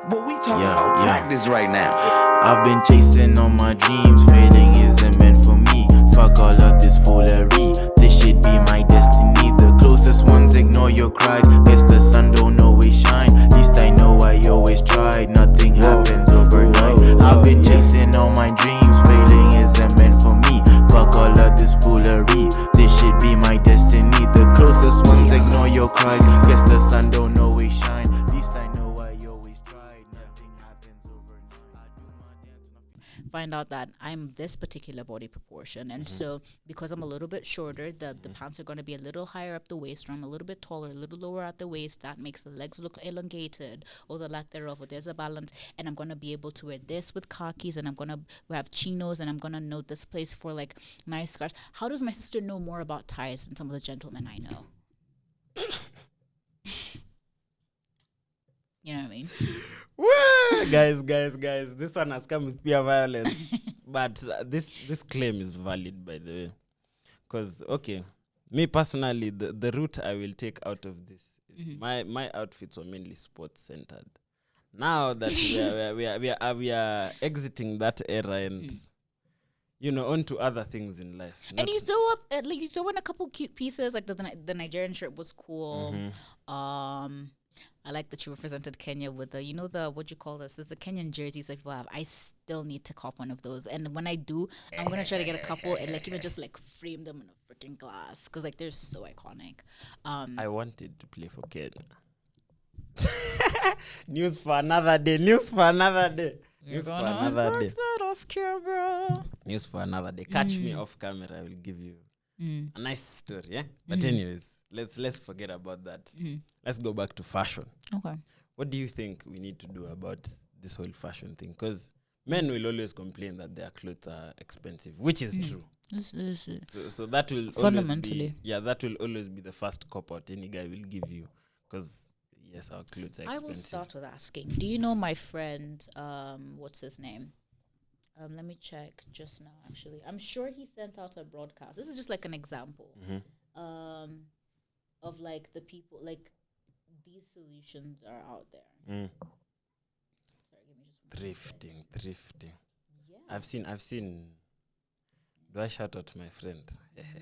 But we talking about practice right now. I've been chasing all my dreams, failing isn't meant for me. Fuck all of this foolery, this should be my destiny. The closest ones ignore your cries, guess the sun don't always shine. Least I know I always tried, nothing happens overnight. I've been chasing all my dreams, failing isn't meant for me. Fuck all of this foolery, this should be my destiny. The closest ones ignore your cries, guess the sun don't always shine. Least I know I always tried, nothing happens overnight. I do my dance find out that I'm this particular body proportion, and so because I'm a little bit shorter, the pants are going to be a little higher up the waist, or I'm a little bit taller, a little lower at the waist. That makes the legs look elongated, or the lack thereof, or there's a balance. And I'm going to be able to wear this with khakis, and I'm going to have chinos, and I'm going to know this place for like nice scarves. How does my sister know more about ties than some of the gentlemen I know? You know what I mean? guys, this one has come with pure violence. But this claim is valid, by the way. Because, okay, me personally, the route I will take out of this is my outfits were mainly sports-centered. Now that we are exiting that era and, onto other things in life. And you throw up, you throw in a couple cute pieces, like the Nigerian shirt was cool. I like that you represented Kenya with the what you call this? There's the Kenyan jerseys that people have. I still need to cop one of those. And when I do, I'm going to try to get a couple and like even just like frame them in a freaking glass. Because like they're so iconic. I wanted to play for Kenya. News for another day. News for another day. News for another day. Off camera. News for another day. Catch me off camera. I will give you a nice story. Yeah. But anyways, let's forget about that. Let's go back to fashion. Okay. What do you think we need to do about this whole fashion thing? Because men will always complain that their clothes are expensive, which is true. So that will fundamentally that will always be the first cop out any guy will give you. Because yes, our clothes are expensive. I will start with asking, do you know my friend, what's his name? Let me check just now, actually. I'm sure he sent out a broadcast. This is just like an example of like the people, like these solutions are out there. Sorry, give me just Thrifting. Yeah. I've seen. Do I shout out my friend?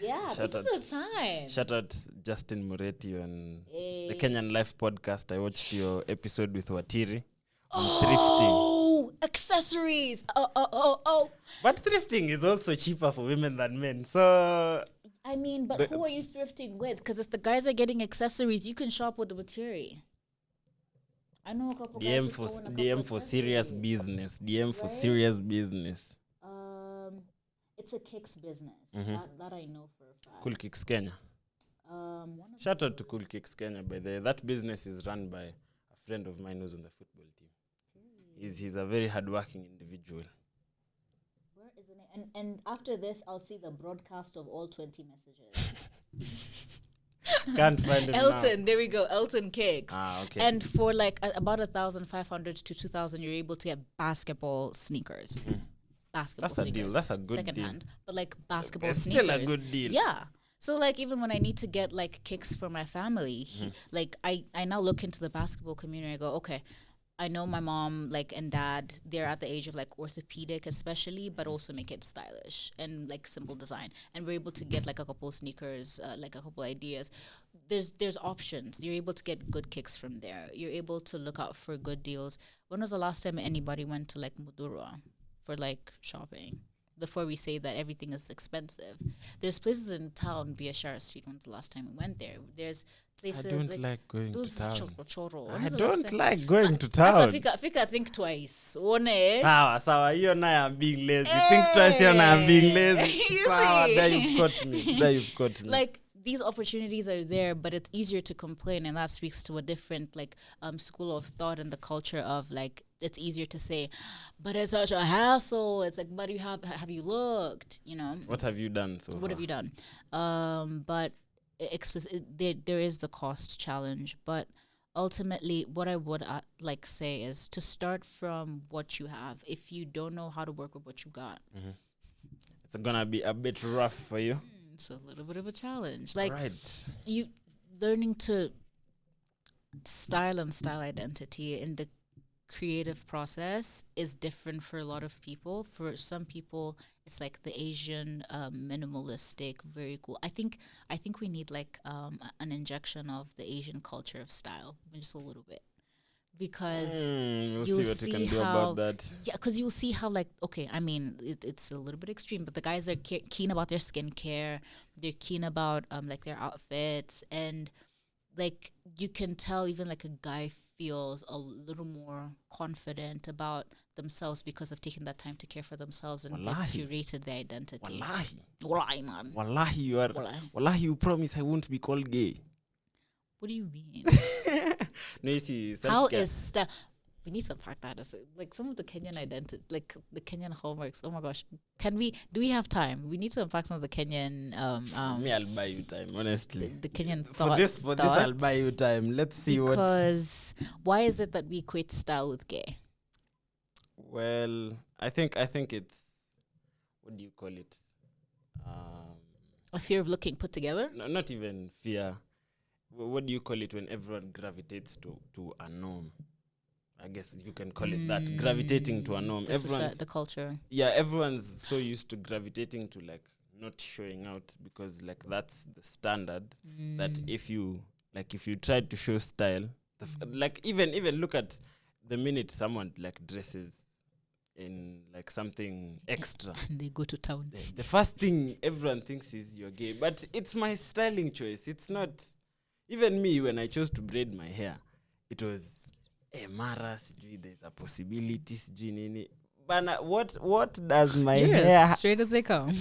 Yeah, this is the time. Shout out Justin Moretti on the Kenyan Life podcast. I watched your episode with Watiri on thrifting. Oh, accessories. Oh. But thrifting is also cheaper for women than men. So I mean, but who are you thrifting with? Because if the guys are getting accessories, you can shop with the Watiri. I know a couple guys DM for serious business. DM for serious business. It's a Kicks business. That I know for a fact. Cool Kicks Kenya. Shout out to Cool Kicks Kenya, by the way. That business is run by a friend of mine who's on the football team. He's a very hardworking individual. Where is the name? And after this, I'll see the broadcast of all 20 messages. Can't find it Elton, now. there we go. Elton Kicks. Okay. And for like about 1,500 to 2,000, you're able to get basketball sneakers. Basketball That's a sneakers. deal. That's a good second deal. hand, but like basketball It's sneakers. still a good deal. Yeah. So like even when I need to get like kicks for my family, like I now look into the basketball community. I go, okay, I know my mom like and dad, they're at the age of like orthopedic especially, but also make it stylish and like simple design. And we're able to get like a couple of sneakers, like a couple ideas. There's options. You're able to get good kicks from there. You're able to look out for good deals. When was the last time anybody went to like Mudurwa for like shopping? Before we say that everything is expensive, there's places in town, Biashara Street. When's the last time we went there? There's places I don't like going to town. I don't like going to town. Fika, think twice. One. Sawa, you and I am being lazy. Think twice, you and I am being lazy. Sawa, there you've got me. Like, these opportunities are there, but it's easier to complain, and that speaks to a different like school of thought and the culture of like it's easier to say, but it's such a hassle. It's like, but have you looked? You know. What have you done so What far? have you done? But there is the cost challenge, but ultimately, what I would like say is to start from what you have. If you don't know how to work with what you got, it's gonna be a bit rough for you. It's a little bit of a challenge. Like you learning to style identity in the creative process is different for a lot of people. For some people, it's like the Asian minimalistic, very cool. I think we need like an injection of the Asian culture of style, even just a little bit, because We'll you'll see what we see can do how about that. yeah, because you'll see how like okay, I mean it's a little bit extreme, but the guys are keen about their skincare, they're keen about like their outfits, and like you can tell even like a guy feels a little more confident about themselves because of taking that time to care for themselves and like Wallahi. curated their identity. Wallahi, Man. wallahi, you are. Wallahi. Wallahi, you promise I won't be called gay. What do you mean? No, you see, How self-care. is that? We need to unpack that. Like some of the Kenyan identity, like the Kenyan hallmarks. Oh my gosh, do we have time? We need to unpack some of the Kenyan Me, I'll buy you time, honestly. the Kenyan For this, I'll buy you thoughts. time. Let's see what. Because why is it that we equate style with gay? Well, I think it's, what do you call it? A fear of looking put together? No, not even fear. What do you call it when everyone gravitates to a norm? I guess you can call it that, gravitating to a norm. Everyone's The culture. yeah, everyone's so used to gravitating to like not showing out because like that's the standard. That if you try to show style, like even look at the minute someone like dresses in like something extra, And they go to town. the first thing everyone thinks is you're gay. But it's my styling choice. It's not. Even me, when I chose to braid my hair, it was Mara, there's a possibility, nini. But what does my You're hair? as straight as they come.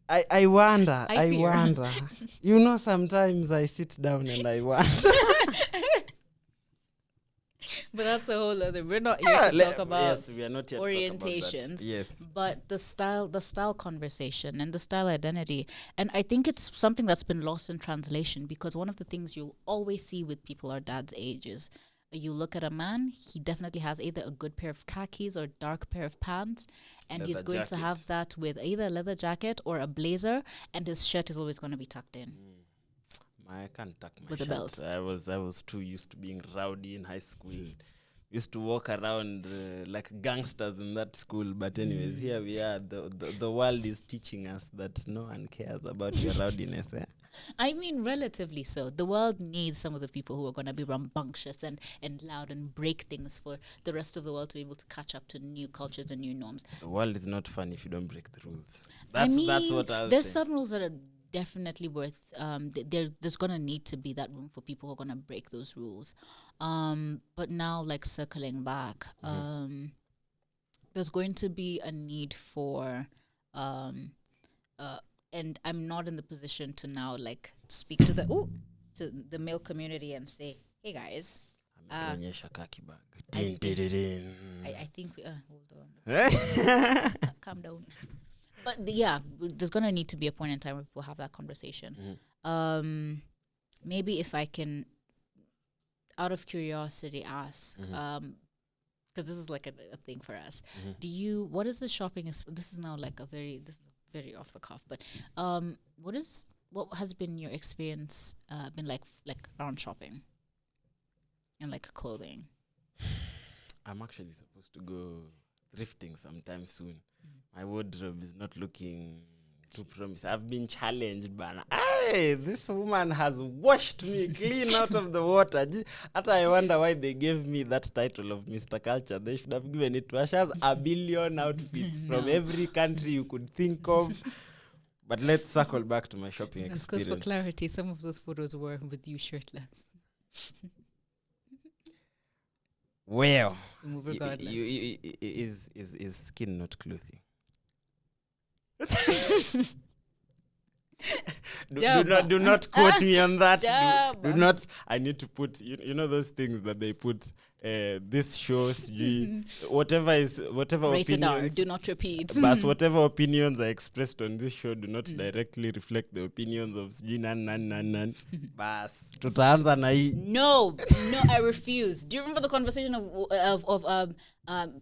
I wonder. I fear. Wonder. You know, sometimes I sit down and I wonder. But that's a whole other. We're not here to talk about yes, we are not yet orientations. Yes. But the style conversation and the style identity, and I think it's something that's been lost in translation, because one of the things you'll always see with people our dad's age is you look at a man, he definitely has either a good pair of khakis or dark pair of pants, and he's Leather going to jacket. have that with either a leather jacket or a blazer, and his shirt is always going to be tucked in. I can't tuck my With a shirt. belt. I was too used to being rowdy in high school. Used to walk around like gangsters in that school. But anyways, here we are. The world is teaching us that no one cares about your rowdiness. I mean, relatively so. The world needs some of the people who are going to be rambunctious and loud and break things for the rest of the world to be able to catch up to new cultures and new norms. The world is not fun if you don't break the rules. That's That's what I'll there's say. some rules that are definitely worth there's going to need to be that room for people who are going to break those rules. But now, like, circling back, there's going to be a need for and I'm not in the position to now like speak to the male community and say, hey guys, Ametuonyesha kaki bag. I Din, din, din, din. I think we hold on, calm down. But yeah, there's gonna need to be a point in time where people have that conversation. Maybe if I can, out of curiosity, ask, because this is like a thing for us. What is the shopping? This is now like this is very off the cuff, but what has been your experience been like around shopping and like clothing? I'm actually supposed to go thrifting sometime soon. My wardrobe is not looking too promising. I've been challenged, but hey, this woman has washed me clean out of the water. After I wonder why they gave me that title of Mr. Culture. They should have given it to her. She has a billion outfits from every country you could think of. But let's circle back to my shopping Because experience. for clarity, some of those photos were with you shirtless. Well, Move regardless. is skin not clothing? do not quote me on that. Do not. I need to put you know those things that they put. This shows whatever Rated R, opinions. do not repeat. But whatever opinions are expressed on this show do not directly reflect the opinions of nan. Bas. Tutaanza na hii. No, I refuse. Do you remember the conversation of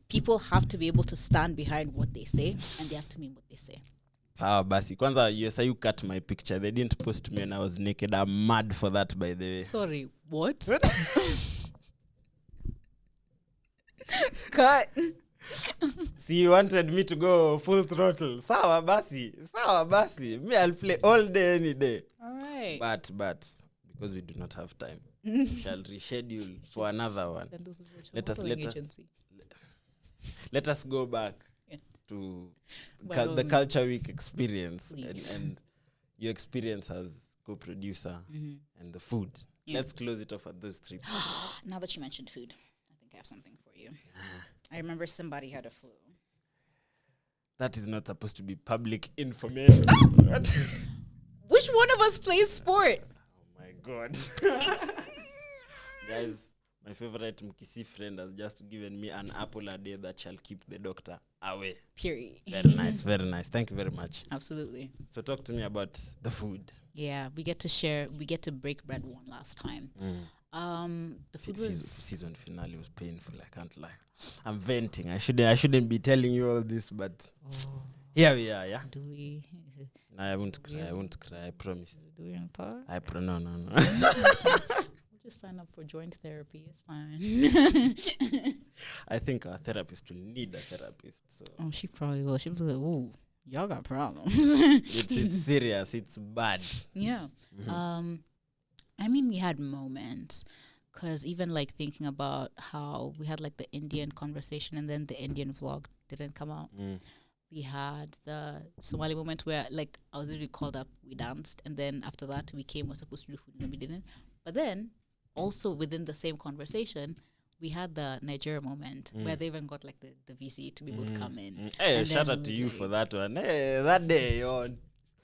people have to be able to stand behind what they say and they have to mean what they say? Sawa basi. Kwanza you cut my picture. They didn't post me when I was naked. I'm mad for that, by the way. Sorry, what? Cut. See, you wanted me to go full throttle. Sawa basi. Me, I'll play all day, any day. All right. But because we do not have time, we shall reschedule for another one. Let us go back to the Culture Week experience and your experience as co-producer and the food. Yeah. Let's close it off at those 3 points. Now that you mentioned food, I think I have something for you. I remember somebody had a flu. That is not supposed to be public information. Which one of us plays sport? Oh my God. Guys, my favorite Mkisi friend has just given me an apple a day that shall keep the doctor away. Period. Very nice, very nice. Thank you very much. Absolutely. So talk to me about the food. Yeah, we get to break bread one last time. The food was season finale was painful, I can't lie. I'm venting. I shouldn't be telling you all this, but here we are, yeah. Do we? No, I won't cry, I promise. Do we on par? No. We'll just sign up for joint therapy, it's fine. I think our therapist will need a therapist. So. Oh, she probably will. She'll be like, ooh, y'all got problems. It's serious, it's bad. Yeah. I mean, we had moments, because even like thinking about how we had like the Indian conversation and then the Indian vlog didn't come out. We had the Somali moment where like I was literally called up, we danced, and then after that we came, we're supposed to do food and then we didn't. But then also within the same conversation, we had the Nigeria moment where they even got like the VC to be able to come in. Hey, shout out to you for that one. Hey, that day on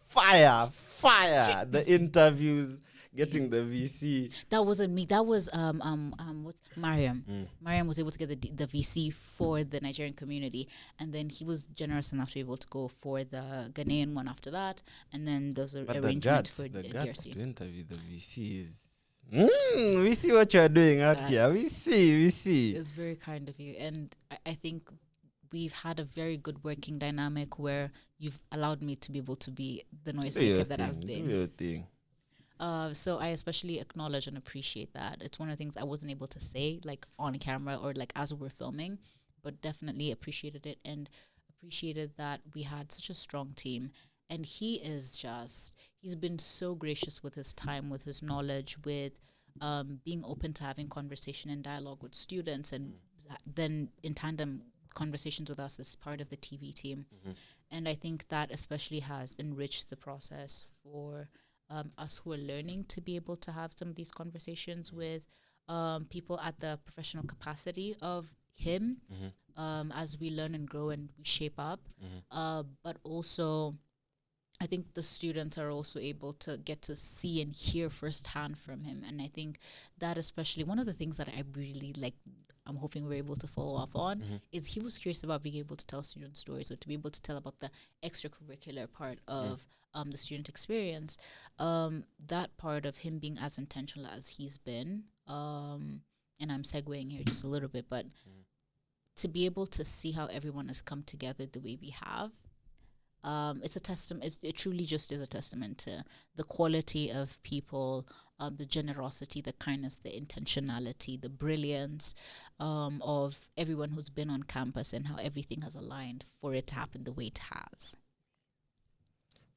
fire. The interviews, getting the VC. That wasn't me. That was what's Mariam. Mariam was able to get the VC for the Nigerian community, and then he was generous enough to be able to go for the Ghanaian one after that, and then those are arrangements for the DRC. To interview the VC is. We see what you are doing out here. We see. It's very kind of you, and I think we've had a very good working dynamic where you've allowed me to be able to be the noise maker that I've been. Do your thing. So I especially acknowledge and appreciate that. It's one of the things I wasn't able to say like on camera or like as we were filming, but definitely appreciated it and appreciated that we had such a strong team. And he's been so gracious with his time, with his knowledge, with being open to having conversation and dialogue with students, and then in tandem conversations with us as part of the TV team. And I think that especially has enriched the process for us who are learning to be able to have some of these conversations with people at the professional capacity of him as we learn and grow and we shape up. But also, I think the students are also able to get to see and hear firsthand from him. And I think that especially one of the things that I really like, I'm hoping we're able to follow up on, is he was curious about being able to tell student stories or to be able to tell about the extracurricular part of the student experience. That part of him being as intentional as he's been, and I'm segueing here just a little bit, but to be able to see how everyone has come together the way we have, it's a testament. It truly just is a testament to the quality of people, the generosity, the kindness, the intentionality, the brilliance of everyone who's been on campus and how everything has aligned for it to happen the way it has.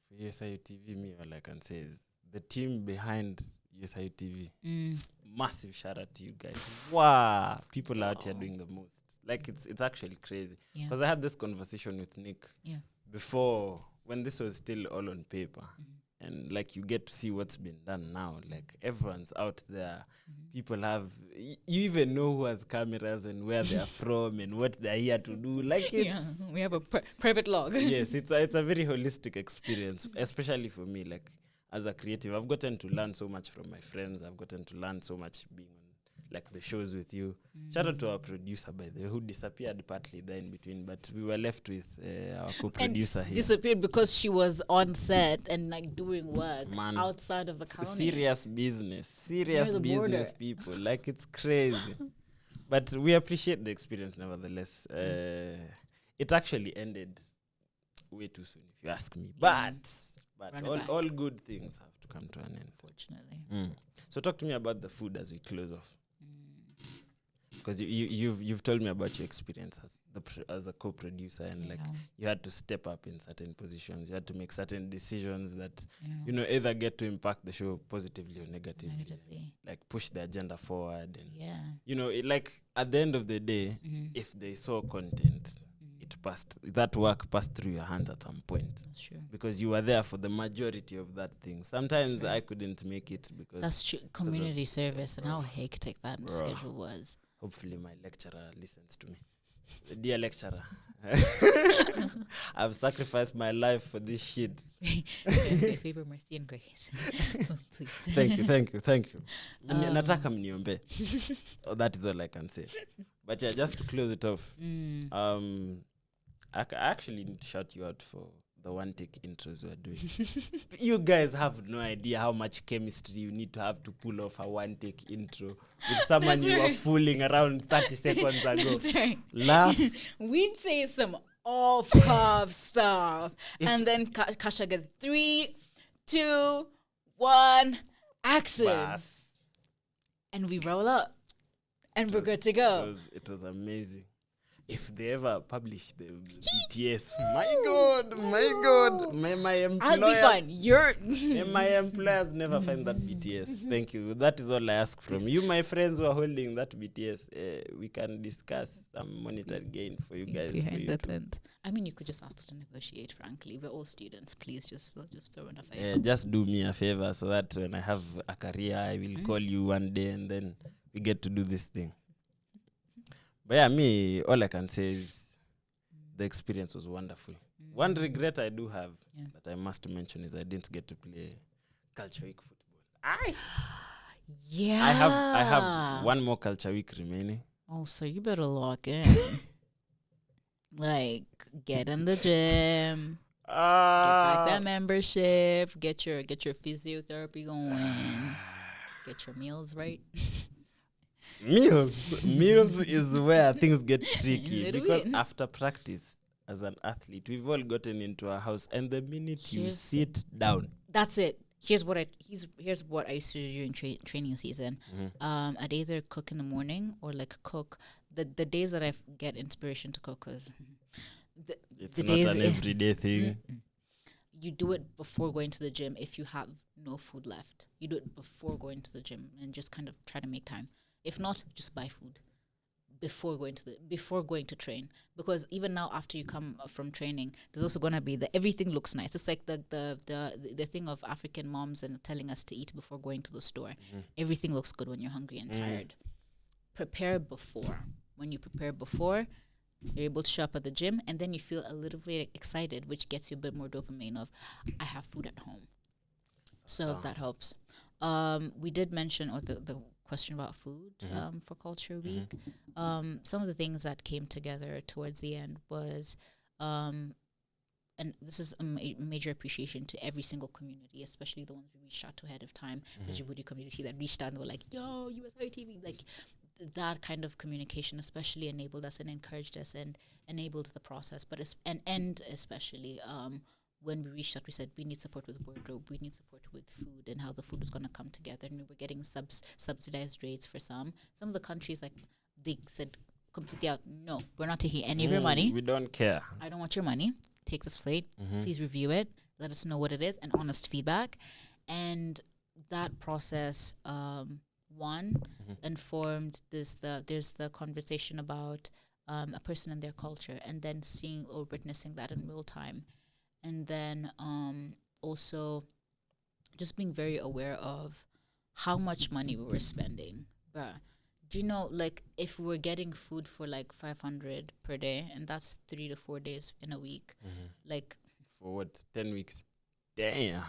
For USIU TV, all I can say is the team behind USIU TV. Massive shout out to you guys. Wow, people out here doing the most. Like it's actually crazy. Because I had this conversation with Nick. Before, when this was still all on paper, and like you get to see what's been done now, like everyone's out there. People have, you even know who has cameras and where they're from and what they're here to do. Like we have a private log. Yes, it's a very holistic experience, especially for me. Like as a creative, I've gotten to learn so much from my friends. I've gotten to learn so much being on like the shows with you. Shout out to our producer, by the way, who disappeared partly there in between, but we were left with our co-producer here. Disappeared because she was on set and like doing work outside of the county. Serious business border. People. Like it's crazy. But we appreciate the experience nevertheless. It actually ended way too soon, if you ask me. But all good things have to come to an end. Unfortunately. So talk to me about the food as we close off. because you've told me about your experience as a co-producer, and like you had to step up in certain positions. You had to make certain decisions that either get to impact the show positively or negatively. Like push the agenda forward, and like at the end of the day, if they saw content, that work passed through your hands at some point. That's true. Because you were there for the majority of that thing. Sometimes I couldn't make it because that's true. Community service and how hectic that schedule was. Hopefully my lecturer listens to me. Dear lecturer, I've sacrificed my life for this shit. Favor, mercy, and grace. Please. Thank you. Nataka mniombe. That is all I can say. But yeah, just to close it off, I actually need to shout you out for the one take intros we're doing. You guys have no idea how much chemistry you need to have to pull off a one take intro with someone you were fooling around 30 seconds ago. That's right. Laugh. We'd say some off-cuff stuff, and then Kasha gets 3, 2, 1, action, and we roll up, and we're good to go. It was amazing. If they ever publish the BTS, my God, my employers. I'll be fine. My employers never find that BTS. Thank you. That is all I ask from you, my friends who are holding that BTS. We can discuss some monetary gain for you guys. Behind the tent. I mean, you could just ask to negotiate. Frankly, we're all students. Please just throw in a favor. Just do me a favor so that when I have a career, I will call you one day, and then we get to do this thing. But yeah, me, all I can say is the experience was wonderful. One regret I do have that I must mention is I didn't get to play Culture Week football. I have one more Culture Week remaining. Oh, so you better lock in. Like, get in the gym. Get back that membership. Get your physiotherapy going. Get your meals right. Meals is where things get tricky because after practice as an athlete, we've all gotten into a house, and the minute you sit down, that's it. Here's what I used to do in training season. I'd either cook in the morning or like cook the days that I get inspiration to cook, because it's not an everyday thing. You do it before going to the gym. If you have no food left, you do it before going to the gym and just kind of try to make time. If not, just buy food before going to train. Because even now, after you come from training, there's also gonna be everything looks nice. It's like the thing of African moms and telling us to eat before going to the store. Everything looks good when you're hungry and tired. Prepare before. When you prepare before, you're able to show up at the gym, and then you feel a little bit excited, which gets you a bit more dopamine of, I have food at home. So that helps. We did mention, or the question about food for Culture Week. Some of the things that came together towards the end was, and this is a major appreciation to every single community, especially the ones we reached out to ahead of time, the Djibouti community that reached out and were like, yo, USI TV, like that kind of communication especially enabled us and encouraged us and enabled the process. But especially when we reached out, we said we need support with wardrobe, we need support with food, and how the food was going to come together. And we were getting subsidized rates for some of the countries. Like they said completely out, no, we're not taking any of your money. We don't care. I don't want your money. Take this plate. Please review it. Let us know what it is, and honest feedback. And that process, informed there's the conversation about a person and their culture, and then seeing or witnessing that in real time. And then also just being very aware of how much money we were spending. Bruh, do you know, like, if we were getting food for like 500 per day, and that's 3 to 4 days in a week, like... For what, 10 weeks? Damn.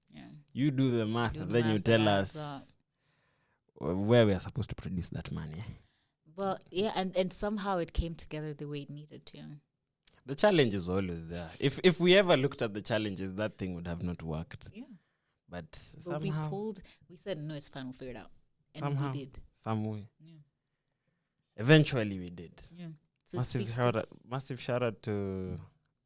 Yeah. You do the math, and then you tell us where we are supposed to produce that money. Well, yeah, and somehow it came together the way it needed to. The challenges were always there. If we ever looked at the challenges, that thing would have not worked. Yeah. But somehow... we said, no, it's fine, we'll figure it out. And somehow, we did. Some way. Yeah. Eventually we did. Yeah. So Massive shout out to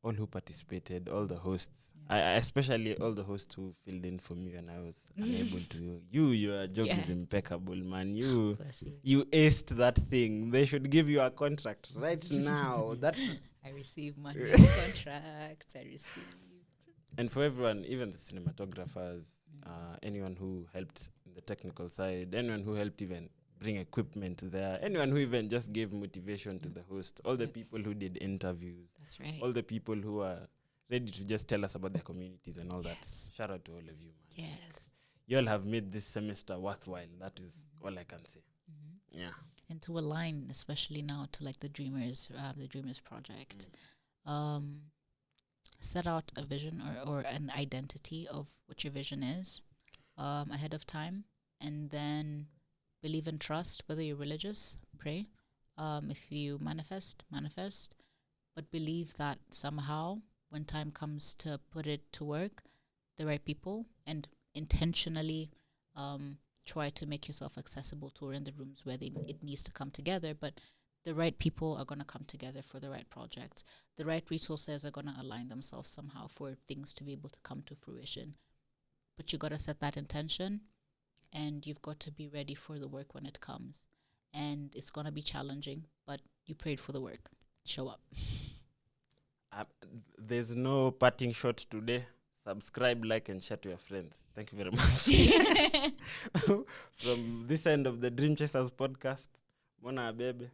all who participated, all the hosts. I especially all the hosts who filled in for me when I was unable to. Your job is impeccable, man. You aced that thing. They should give you a contract right now. That I receive money contracts. I receive. And for everyone, even the cinematographers, anyone who helped in the technical side, anyone who helped even bring equipment there, anyone who even just gave motivation to the host, all the people who did interviews, that's right, all the people who are ready to just tell us about their communities and all that. Shout out to all of you, man. Yes. You all have made this semester worthwhile. That is all I can say. Yeah. And to align, especially now, to like the Dreamers project, set out a vision or an identity of what your vision is ahead of time, and then believe and trust. Whether you're religious, pray. If you manifest, but believe that somehow when time comes to put it to work, the right people, and intentionally try to make yourself accessible to, or in the rooms where it needs to come together. But the right people are going to come together for the right projects. The right resources are going to align themselves somehow for things to be able to come to fruition. But you got to set that intention, and you've got to be ready for the work when it comes. And it's going to be challenging, but you prayed for the work. Show up. There's no parting shot today. Subscribe, like, and share to your friends. Thank you very much. From this end of the Dream Chasers podcast, Mona ABEBE,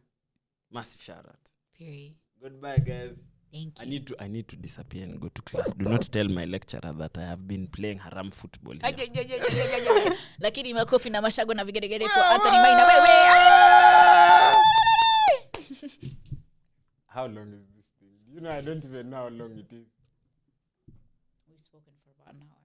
massive shout out. Period. Goodbye, guys. Thank you. I need to disappear and go to class. Do not tell my lecturer that I have been playing haram football here. Lakini makofi na mashago na vigedegede for Anthony Maina. Wewe. How long is this thing? You know, I don't even know how long it is. We've spoken for about an hour.